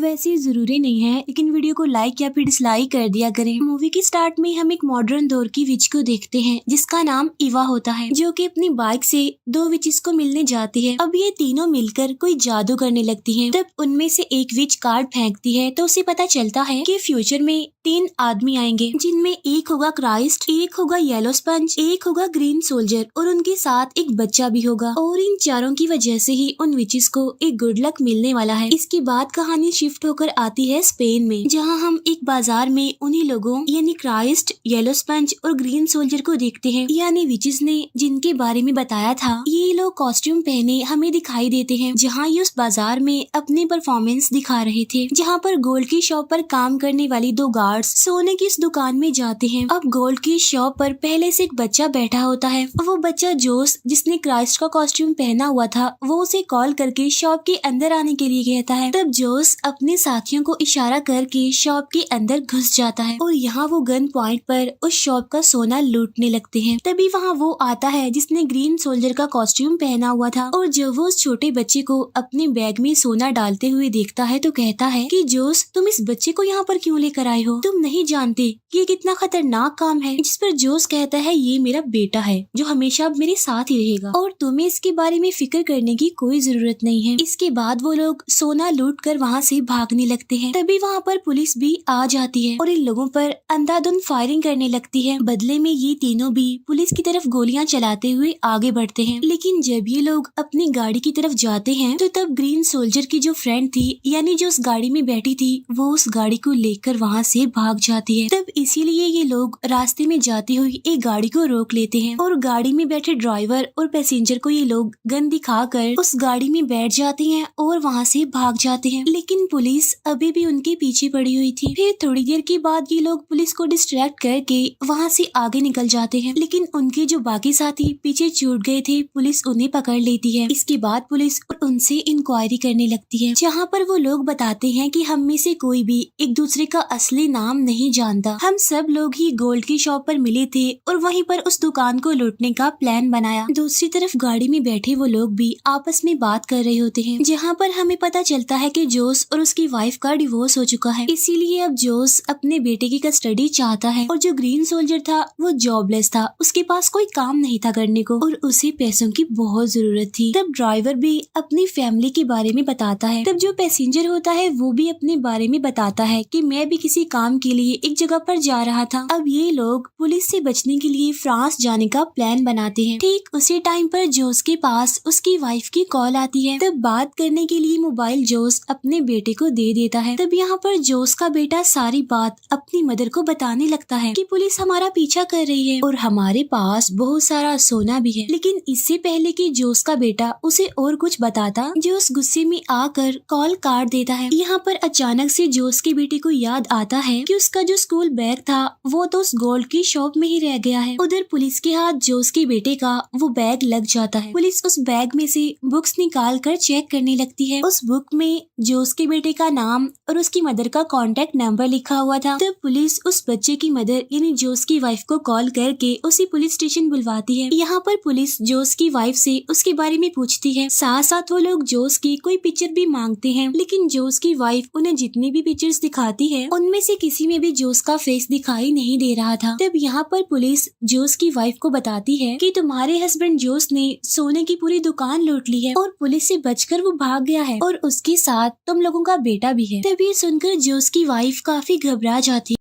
वैसे जरूरी नहीं है, लेकिन वीडियो को लाइक या फिर डिसलाइक कर दिया करें। मूवी की स्टार्ट में हम एक मॉडर्न दौर की विच को देखते हैं जिसका नाम इवा होता है, जो कि अपनी बाइक से दो विचेस को मिलने जाती है। अब ये तीनों मिलकर कोई जादू करने लगती हैं। तब उनमें से एक विच कार्ड फेंकती है तो उसे पता चलता है कि फ्यूचर में 3 आदमी आएंगे, जिनमें एक होगा क्राइस्ट, एक होगा येलो स्पंज, एक होगा ग्रीन सोल्जर और उनके साथ एक बच्चा भी होगा। और इन चारों की वजह से ही उन विचेस को एक गुड लक मिलने वाला है। इसके बाद कहानी शिफ्ट होकर आती है स्पेन में, जहां हम एक बाजार में उन्हीं लोगों यानी क्राइस्ट, येलो स्पंज और ग्रीन सोल्जर को देखते हैं, यानी विचेस ने जिनके बारे में बताया था। ये लोग कॉस्ट्यूम पहने हमें दिखाई देते हैं, जहाँ ये उस बाजार में अपने परफॉर्मेंस दिखा रहे थे। जहाँ पर गोल्ड की शॉप पर काम करने वाली 2 गार्ड्स सोने की इस दुकान में जाते हैं। अब गोल्ड की शॉप पर पहले से एक बच्चा बैठा होता है। वो बच्चा जोस, जिसने क्राइस्ट का कॉस्ट्यूम पहना हुआ था, वो उसे कॉल करके शॉप के अंदर आने के लिए कहता है। तब जोस अपने साथियों को इशारा करके शॉप के अंदर घुस जाता है और यहाँ वो गन पॉइंट पर उस शॉप का सोना लूटने लगते हैं। तभी वहाँ वो आता है जिसने ग्रीन सोल्जर का कॉस्ट्यूम पहना हुआ था, और जब वो उस छोटे बच्चे को अपने बैग में सोना डालते हुए देखता है तो कहता है कि जोस, तुम इस बच्चे को यहाँ पर क्यों लेकर आए हो? तुम नहीं जानते ये कितना खतरनाक काम है। जिस पर जोस कहता है, ये मेरा बेटा है जो हमेशा अब मेरे साथ ही रहेगा और तुम्हें इसके बारे में फिक्र करने की कोई जरूरत नहीं है। इसके बाद वो लोग सोना लूट कर वहाँ से भागने लगते हैं। तभी वहाँ पर पुलिस भी आ जाती है और इन लोगों पर अंधाधुंध फायरिंग करने लगती है। बदले में ये तीनों भी पुलिस की तरफ गोलियां चलाते हुए आगे बढ़ते हैं। लेकिन जब ये लोग अपनी गाड़ी की तरफ जाते हैं तो तब ग्रीन सोल्जर की जो फ्रेंड थी, यानी जो उस गाड़ी में बैठी थी, वो उस गाड़ी को लेकर वहाँ से भाग जाती है। तब इसीलिए ये लोग रास्ते में जाती हुई एक गाड़ी को रोक लेते हैं और गाड़ी में बैठे ड्राइवर और पैसेंजर को ये लोग गन दिखाकर उस गाड़ी में बैठ जाते हैं और वहाँ से भाग जाते हैं। लेकिन पुलिस अभी भी उनके पीछे पड़ी हुई थी। फिर थोड़ी देर के बाद ये लोग पुलिस को डिस्ट्रैक्ट करके वहाँ से आगे निकल जाते हैं, लेकिन उनके जो बाकी साथी पीछे छूट गए थे, पुलिस उन्हें पकड़ लेती है। इसके बाद पुलिस उनसे इंक्वायरी करने लगती है, जहाँ पर वो लोग बताते हैं कि हम में से कोई भी एक दूसरे का असली नाम नहीं जानता। हम सब लोग ही गोल्ड की शॉप पर मिले थे और वहीं पर उस दुकान को लूटने का प्लान बनाया। दूसरी तरफ गाड़ी में बैठे वो लोग भी आपस में बात कर रहे होते हैं, जहाँ पर हमें पता चलता है कि जोस और उसकी वाइफ का डिवोर्स हो चुका है। इसीलिए अब जोस अपने बेटे की कस्टडी चाहता है, और जो ग्रीन सोल्जर था वो जॉबलेस था, उसके पास कोई काम नहीं था करने को और उसे पैसों की बहुत जरूरत थी। तब ड्राइवर भी अपनी फैमिली के बारे में बताता है। तब जो पैसेंजर होता है वो भी अपने बारे में बताता है कि मैं भी किसी काम के लिए एक जगह पर जा रहा था। अब ये लोग पुलिस से बचने के लिए फ्रांस जाने का प्लान बनाते हैं। ठीक उसी टाइम पर जोस के पास उसकी वाइफ की कॉल आती है। तब बात करने के लिए मोबाइल जोस अपने बेटे को दे देता है। तब यहाँ पर जोस का बेटा सारी बात अपनी मदर को बताने लगता है कि पुलिस हमारा पीछा कर रही है और हमारे पास बहुत सारा सोना भी है। लेकिन इससे पहले कि जोस का बेटा उसे और कुछ बताता, जोस गुस्से में आकर कॉल काट देता है। यहाँ पर अचानक से जोस के बेटे को याद आता है कि उसका जो स्कूल बैग था वो तो उस गोल्ड की शॉप में ही रह गया है। उधर पुलिस के हाथ जोस के बेटे का वो बैग लग जाता है। पुलिस उस बैग में से बुक्स निकाल कर चेक करने लगती है। उस बुक में जोस के बेटे का नाम और उसकी मदर का कॉन्टेक्ट नंबर लिखा हुआ था। तब पुलिस उस बच्चे की मदर यानी जोस की वाइफ को कॉल करके उसी पुलिस स्टेशन बुलवाती है। यहाँ पर पुलिस जोस की वाइफ से उसके बारे में पूछती है। साथ साथ वो लोग जोस की कोई पिक्चर भी मांगते हैं, लेकिन जोस की वाइफ उन्हें जितनी भी पिक्चर्स दिखाती है उनमें से किसी में भी जोस का फेस दिखाई नहीं दे रहा था। तब यहाँ पर पुलिस जोस की वाइफ को बताती है कि तुम्हारे हस्बैंड जोस ने सोने की पूरी दुकान लूट ली है और पुलिस से बचकर वो भाग गया है और उसके साथ तुम लोगों का बेटा भी है। तब ये सुनकर जोस की वाइफ काफी घबरा जाती है।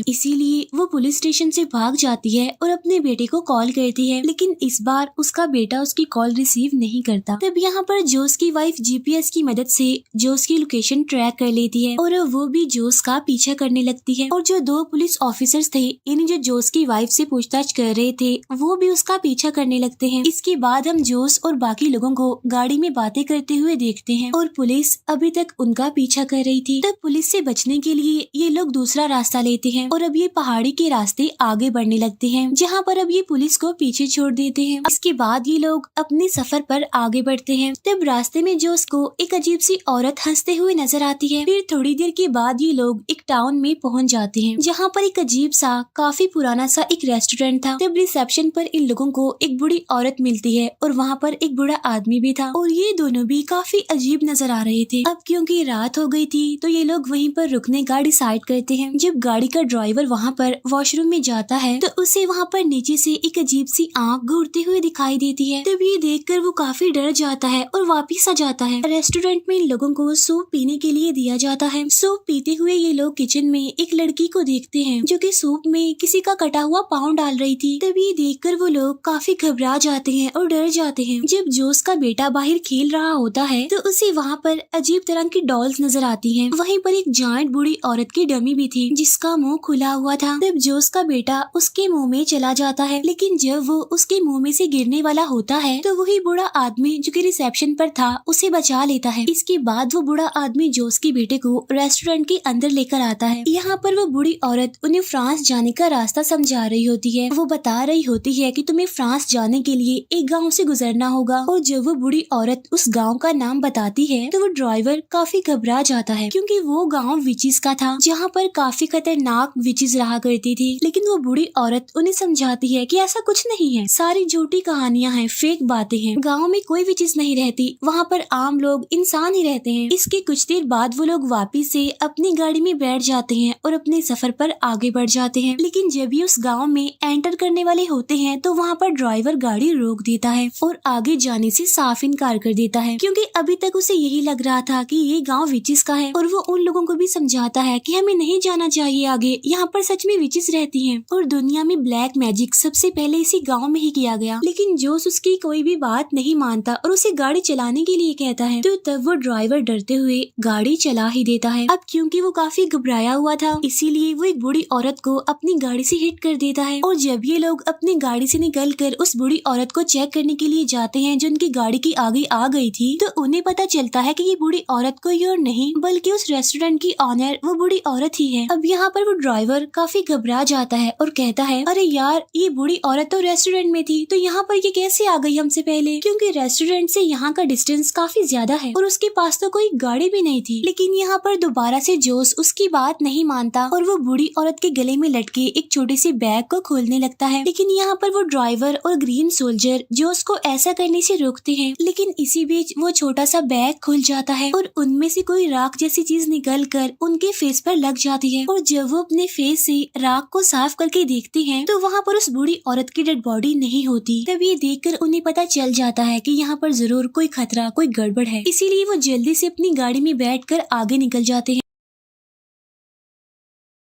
इसीलिए वो पुलिस स्टेशन से भाग जाती है और अपने बेटे को कॉल करती है, लेकिन इस बार उसका बेटा उसकी कॉल रिसीव नहीं करता। तब यहाँ पर जोस की वाइफ जीपीएस की मदद से जोस की लोकेशन ट्रैक कर लेती है और वो भी जोस का पीछा करने लगती है। और जो 2 पुलिस ऑफिसर्स थे, यानी जो जोस की वाइफ से पूछताछ कर रहे थे, वो भी उसका पीछा करने लगते हैं। इसके बाद हम जोस और बाकी लोगों को गाड़ी में बातें करते हुए देखते हैं और पुलिस अभी तक उनका पीछा कर रही थी। तब पुलिस से बचने के लिए ये लोग दूसरा रास्ता लेते हैं। हैं और अब ये पहाड़ी के रास्ते आगे बढ़ने लगते हैं, जहाँ पर अब ये पुलिस को पीछे छोड़ देते हैं। इसके बाद ये लोग अपने सफर पर आगे बढ़ते हैं। तब रास्ते में जोस को एक अजीब सी औरत हंसते हुए नजर आती है। फिर थोड़ी देर के बाद ये लोग एक टाउन में पहुंच जाते हैं, जहाँ पर एक अजीब सा काफी पुराना सा एक रेस्टोरेंट था। तब रिसेप्शन पर इन लोगों को एक बूढ़ी औरत मिलती है और वहाँ पर एक बूढ़ा आदमी भी था और ये दोनों भी काफी अजीब नजर आ रहे थे। अब क्योंकि रात हो गई थी तो ये लोग वहीं पर रुकने का डिसाइड करते हैं। जब गाड़ी का ड्राइवर वहाँ पर वॉशरूम में जाता है तो उसे वहाँ पर नीचे से एक अजीब सी आंख घूरते हुए दिखाई देती है। तब ये देखकर वो काफी डर जाता है और वापिस आ जाता है। रेस्टोरेंट में इन लोगों को सूप पीने के लिए दिया जाता है। सूप पीते हुए ये लोग किचन में एक लड़की को देखते हैं जो कि सूप में किसी का कटा हुआ पाँव डाल रही थी। तब ये देखकर वो लोग काफी घबरा जाते हैं और डर जाते हैं। जब जोस का बेटा बाहर खेल रहा होता है तो उसे वहाँ पर अजीब तरह की डॉल्स नजर आती हैं। वहीं पर एक जायंट बूढ़ी औरत की डमी भी थी जिसका मुंह खुला हुआ था। तब जोस का बेटा उसके मुंह में चला जाता है, लेकिन जब वो उसके मुंह में से गिरने वाला होता है तो वही बूढ़ा आदमी जो कि रिसेप्शन पर था उसे बचा लेता है। इसके बाद वो बूढ़ा आदमी जोस के बेटे को रेस्टोरेंट के अंदर लेकर आता है। यहाँ पर वो बूढ़ी औरत उन्हें फ्रांस जाने का रास्ता समझा रही होती है। वो बता रही होती है कि तुम्हें फ्रांस जाने के लिए एक गांव से गुजरना होगा और जब वो बूढ़ी औरत उस गांव का नाम बताती है तो वो ड्राइवर काफी घबरा जाता है, क्योंकि वो गांव विचिस का था जहाँ पर काफी खतरनाक विचिस रहा करती थी। लेकिन वो बूढ़ी औरत उन्हें समझाती है कि ऐसा कुछ नहीं है, सारी झूठी कहानियां हैं, फेक बातें हैं, गाँव में कोई विचिस नहीं रहती, वहाँ पर आम लोग इंसान ही रहते हैं। इसके कुछ देर बाद वो लोग वापिस से अपनी गाड़ी में बैठ जाते हैं और अपने सफर पर आगे बढ़ जाते हैं। लेकिन जब ये उस गांव में एंटर करने वाले होते हैं तो वहाँ पर ड्राइवर गाड़ी रोक देता है और आगे जाने से साफ इनकार कर देता है, क्योंकि अभी तक उसे यही लग रहा था कि ये गांव विचिस का है। और वो उन लोगों को भी समझाता है कि हमें नहीं जाना चाहिए आगे, यहाँ पर सच में विचिस रहती हैं और दुनिया में ब्लैक मैजिक सबसे पहले इसी गाँव में ही किया गया। लेकिन जोस उसकी कोई भी बात नहीं मानता और उसे गाड़ी चलाने के लिए कहता है। तो तब वो ड्राइवर डरते हुए गाड़ी चला ही देता है। अब क्योंकि वो काफी घबराया हुआ था इसीलिए वो एक बूढ़ी औरत को अपनी गाड़ी से हिट कर देता है। और जब ये लोग अपनी गाड़ी से निकलकर उस बूढ़ी औरत को चेक करने के लिए जाते हैं जो उनकी गाड़ी की आगे आ गई थी, तो उन्हें पता चलता है कि ये बूढ़ी औरत कोई और नहीं बल्कि उस रेस्टोरेंट की ऑनर वो बूढ़ी औरत ही है। अब यहाँ पर वो ड्राइवर काफी घबरा जाता है और कहता है, अरे यार ये बूढ़ी औरत तो रेस्टोरेंट में थी, तो यहाँ पर ये कैसे आ गई हमसे पहले, क्योंकि रेस्टोरेंट से यहाँ का डिस्टेंस काफी ज्यादा है और उसके पास तो कोई गाड़ी भी नहीं थी। लेकिन यहाँ पर दोबारा से जोस उसकी बात नहीं मानता और वो बूढ़ी औरत के गले में लटके एक छोटे से बैग को खोलने लगता है। लेकिन यहाँ पर वो ड्राइवर और ग्रीन सोल्जर जोस को ऐसा करने से रोकते हैं। लेकिन इसी बीच वो छोटा सा बैग खुल जाता है और उनमें से कोई राख जैसी चीज निकल कर उनके फेस पर लग जाती है। और जब वो अपने फेस से राख को साफ करके देखते हैं तो वहाँ पर उस बूढ़ी औरत की डेड बॉडी नहीं होती। तब ये देखकर उन्हें पता चल जाता है कि यहाँ पर जरूर कोई खतरा, कोई गड़बड़ है। इसीलिए वो जल्दी से अपनी गाड़ी में बैठकर आगे निकल जाते हैं।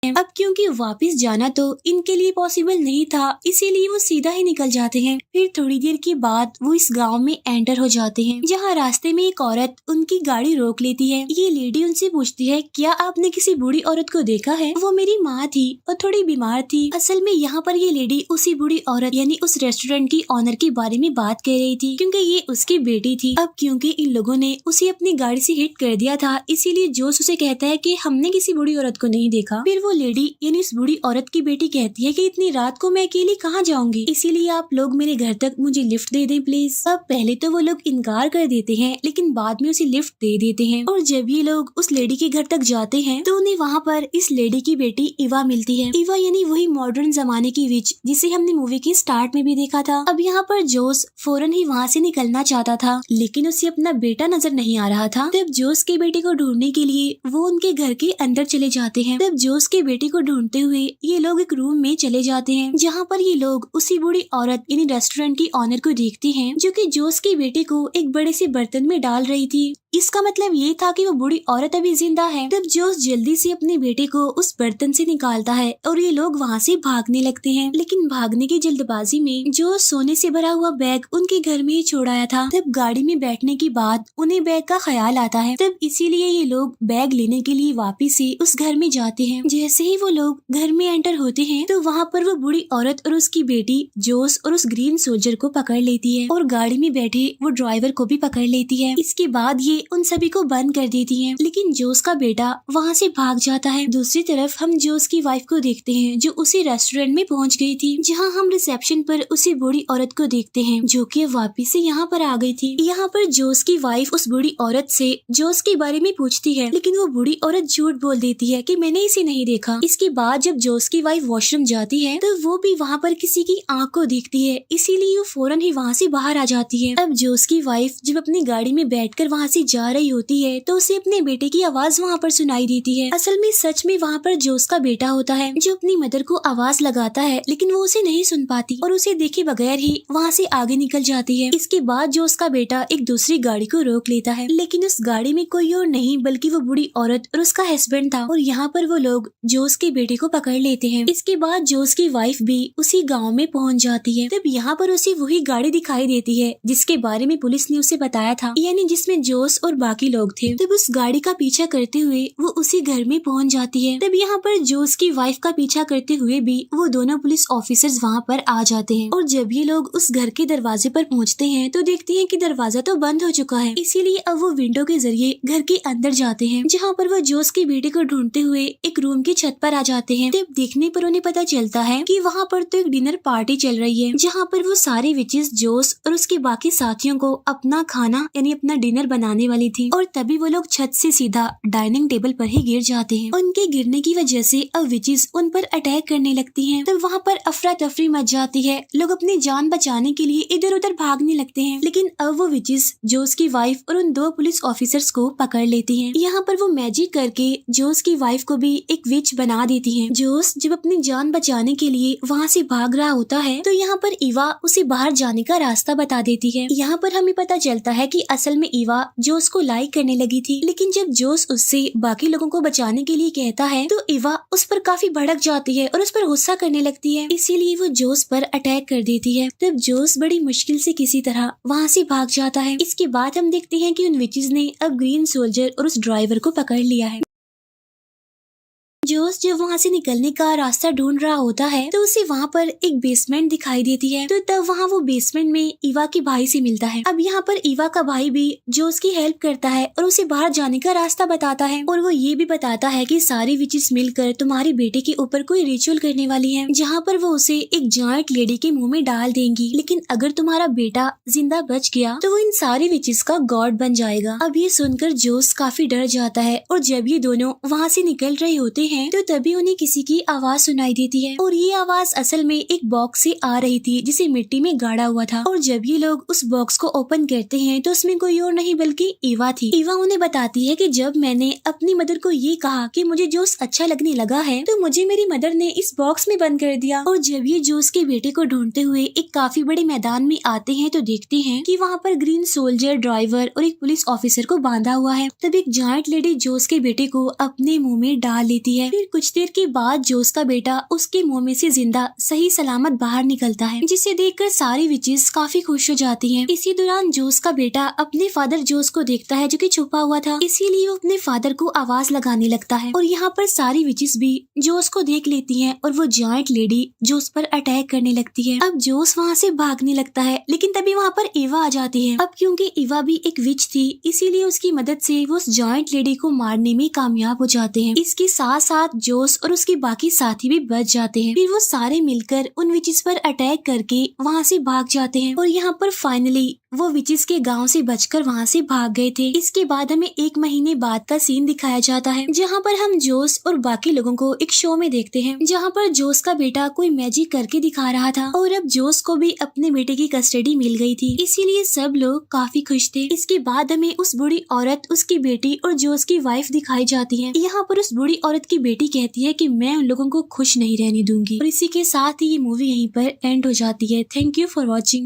अब क्योंकि वापस जाना तो इनके लिए पॉसिबल नहीं था, इसीलिए वो सीधा ही निकल जाते हैं। फिर थोड़ी देर के बाद वो इस गांव में एंटर हो जाते हैं, जहां रास्ते में एक औरत उनकी गाड़ी रोक लेती है। ये लेडी उनसे पूछती है, क्या आपने किसी बूढ़ी औरत को देखा है? वो मेरी माँ थी और थोड़ी बीमार थी। असल में यहाँ पर ये लेडी उसी बूढ़ी औरत यानी उस रेस्टोरेंट की ऑनर के बारे में बात कर रही थी, क्योंकि ये उसकी बेटी थी। अब क्योंकि इन लोगों ने उसे अपनी गाड़ी से हिट कर दिया था, इसीलिए जोस उसे कहता है कि हमने किसी बूढ़ी औरत को नहीं देखा। फिर वो लेडी यानी इस बूढ़ी औरत की बेटी कहती है कि इतनी रात को मैं अकेली कहाँ जाऊंगी, इसीलिए आप लोग मेरे घर तक मुझे लिफ्ट दे दें प्लीज। अब पहले तो वो लोग इनकार कर देते हैं, लेकिन बाद में उसे लिफ्ट दे देते हैं। और जब ये लोग उस लेडी के घर तक जाते हैं तो उन्हें वहाँ पर इस लेडी की बेटी इवा मिलती है। इवा यानी वही मॉडर्न जमाने की विच जिसे हमने मूवी के स्टार्ट में भी देखा था। अब यहाँ पर जोस फौरन ही वहाँ से निकलना चाहता था, लेकिन उसे अपना बेटा नजर नहीं आ रहा था। तब जोस के बेटे को ढूंढने के लिए वो उनके घर के अंदर चले जाते हैं। तब जोस के बेटे को ढूंढते हुए ये लोग एक रूम में चले जाते हैं, जहाँ पर ये लोग उसी बूढ़ी औरत यानी रेस्टोरेंट की ऑनर को देखते हैं, जो कि जोस के बेटे को एक बड़े से बर्तन में डाल रही थी। इसका मतलब ये था कि वो बूढ़ी औरत अभी जिंदा है। तब जोस जल्दी से अपने बेटे को उस बर्तन से निकालता है और ये लोग वहाँ से भागने लगते हैं। लेकिन भागने की जल्दबाजी में जोस सोने से भरा हुआ बैग उनके घर में ही छोड़ आया था। तब गाड़ी में बैठने के बाद उन्हें बैग का ख्याल आता है, तब इसीलिए ये लोग बैग लेने के लिए वापिस से उस घर में जाते हैं। जैसे जैसे ही वो लोग घर में एंटर होते हैं तो वहाँ पर वो बूढ़ी औरत और उसकी बेटी जोस और उस ग्रीन सोल्जर को पकड़ लेती है और गाड़ी में बैठे वो ड्राइवर को भी पकड़ लेती है। इसके बाद ये उन सभी को बंद कर देती है, लेकिन जोस का बेटा वहाँ से भाग जाता है। दूसरी तरफ हम जोस की वाइफ को देखते हैं जो उसी रेस्टोरेंट में पहुँच गई थी, जहाँ हम रिसेप्शन पर उसी बूढ़ी औरत को देखते हैं जो कि वापिस से यहाँ पर आ गई थी। यहाँ पर जोस की वाइफ उस बूढ़ी औरत से जोस के बारे में पूछती है, लेकिन वो बूढ़ी औरत झूठ बोल देती है कि मैंने इसे नहीं देखा। इसके बाद जब जोस की वाइफ वॉशरूम जाती है तो वो भी वहाँ पर किसी की आंख को देखती है, इसीलिए वो फौरन ही वहाँ से बाहर आ जाती है। अब जोस की वाइफ जब अपनी गाड़ी में बैठकर वहाँ से जा रही होती है तो उसे अपने बेटे की आवाज वहाँ पर सुनाई देती है। असल में सच में वहाँ पर जोस का बेटा होता है जो अपनी मदर को आवाज लगाता है, लेकिन वो उसे नहीं सुन पाती और उसे देखे बगैर ही वहाँ से आगे निकल जाती है। इसके बाद जोस का बेटा एक दूसरी गाड़ी को रोक लेता है, लेकिन उस गाड़ी में कोई और नहीं बल्कि वो बूढ़ी औरत और उसका हस्बैंड था और यहाँ पर वो लोग जोस के बेटे को पकड़ लेते हैं। इसके बाद जोस की वाइफ भी उसी गाँव में पहुँच जाती है। तब यहाँ पर उसे वही गाड़ी दिखाई देती है जिसके बारे में पुलिस ने उसे बताया था, यानी जिसमें जोस और बाकी लोग थे। तब उस गाड़ी का पीछा करते हुए वो उसी घर में पहुंच जाती है। तब यहाँ पर जोस की वाइफ का पीछा करते हुए भी वो दोनों पुलिस ऑफिसर्स वहाँ पर आ जाते हैं और जब ये लोग उस घर के दरवाजे पर पहुँचते हैं तो देखते हैं कि दरवाजा तो बंद हो चुका है, इसीलिए अब वो विंडो के जरिए घर के अंदर जाते हैं, जहाँ पर वो जोस के बेटे को ढूंढते हुए एक रूम की छत पर आ जाते हैं। तब देखने पर उन्हें पता चलता है कि वहाँ पर तो एक डिनर पार्टी चल रही है, जहाँ पर वो सारे विचेस जोस और उसके बाकी साथियों को अपना खाना यानी अपना डिनर बनाने वाली थी और तभी वो लोग छत से सीधा डाइनिंग टेबल पर ही गिर जाते हैं। उनके गिरने की वजह से अब विचेस उन पर अटैक करने लगती हैं। तब वहाँ पर अफरा तफरी मच जाती है, लोग अपनी जान बचाने के लिए इधर उधर भागने लगते हैं, लेकिन अब वो विचेस जोस की वाइफ और उन दो पुलिस ऑफिसर्स को पकड़ लेती हैं। यहाँ पर वो मैजिक करके जोस की वाइफ को भी एक विच बना देती हैं। जोस जब अपनी जान बचाने के लिए वहाँ से भाग रहा होता है तो यहाँ पर ईवा उसे बाहर जाने का रास्ता बता देती है। यहाँ पर हमें पता चलता है कि असल में ईवा जोस को लाइक करने लगी थी, लेकिन जब जोस उससे बाकी लोगों को बचाने के लिए कहता है तो ईवा उस पर काफी भड़क जाती है और उस पर गुस्सा करने लगती है, इसीलिए वो जोस पर अटैक कर देती है। तब जोस बड़ी मुश्किल से किसी तरह वहाँ से भाग जाता है। इसके बाद हम देखते हैं कि उन विचेस ने अब ग्रीन सोल्जर और उस ड्राइवर को पकड़ लिया है। जोस जब वहाँ से निकलने का रास्ता ढूंढ रहा होता है तो उसे वहाँ पर एक बेसमेंट दिखाई देती है, तो तब वहाँ वो बेसमेंट में ईवा के भाई से मिलता है। अब यहाँ पर ईवा का भाई भी जोस की हेल्प करता है और उसे बाहर जाने का रास्ता बताता है और वो ये भी बताता है कि सारी विचेस मिलकर तुम्हारे बेटे के ऊपर कोई रिचुअल करने वाली है, जहाँ पर वो उसे एक जायंट लेडी के मुँह में डाल देंगी, लेकिन अगर तुम्हारा बेटा जिंदा बच गया तो वो इन सारी विचेस का गॉड बन जाएगा। अब ये सुनकर जोस काफी डर जाता है और जब ये दोनों वहाँ से निकल रहे होते हैं तो तभी उन्हें किसी की आवाज सुनाई देती है और ये आवाज असल में एक बॉक्स से आ रही थी जिसे मिट्टी में गाड़ा हुआ था। और जब ये लोग उस बॉक्स को ओपन करते हैं तो उसमें कोई और नहीं बल्कि ईवा थी। ईवा उन्हें बताती है कि जब मैंने अपनी मदर को ये कहा कि मुझे जोस अच्छा लगने लगा है तो मुझे मेरी मदर ने इस बॉक्स में बंद कर दिया। और जब ये जोस के बेटे को ढूंढते हुए एक काफी बड़े मैदान में आते हैं तो देखते हैं कि वहाँ पर ग्रीन सोल्जर, ड्राइवर और एक पुलिस ऑफिसर को बांधा हुआ है। तब एक जायंट लेडी जोस के बेटे को अपने मुँह में डाल लेती है। फिर कुछ देर के बाद जोस का बेटा उसके मुंह में से जिंदा सही सलामत बाहर निकलता है, जिसे देखकर सारी विचेस काफी खुश हो जाती हैं। इसी दौरान जोस का बेटा अपने फादर जोस को देखता है जो कि छुपा हुआ था, इसीलिए वो अपने फादर को आवाज लगाने लगता है और यहाँ पर सारी विचेस भी जोस को देख लेती हैं और वो जायंट लेडी जोस पर अटैक करने लगती है। अब जोस वहाँ से भागने लगता है, लेकिन तभी वहाँ पर ईवा आ जाती है। अब क्योंकि ईवा भी एक विच थी इसीलिए उसकी मदद से वो उस जायंट लेडी को मारने में कामयाब हो जाते हैं। इसके साथ साथ जोस और उसके बाकी साथी भी बच जाते हैं। फिर वो सारे मिलकर उन विचेस पर अटैक करके वहाँ से भाग जाते हैं और यहाँ पर फाइनली वो विचेस के गांव से बचकर वहाँ से भाग गए थे। इसके बाद हमें 1 महीने बाद का सीन दिखाया जाता है, जहाँ पर हम जोस और बाकी लोगों को एक शो में देखते हैं, जहाँ पर जोस का बेटा कोई मैजिक करके दिखा रहा था और अब जोस को भी अपने बेटे की कस्टडी मिल गई थी, इसीलिए सब लोग काफी खुश थे। इसके बाद हमें उस बूढ़ी औरत, उसकी बेटी और जोस की वाइफ दिखाई जाती है। यहाँ पर उस बूढ़ी औरत की बेटी कहती है कि मैं उन लोगों को खुश नहीं रहने दूंगी। और इसी के साथ ही ये मूवी यहीं पर एंड हो जाती है। Thank you for watching.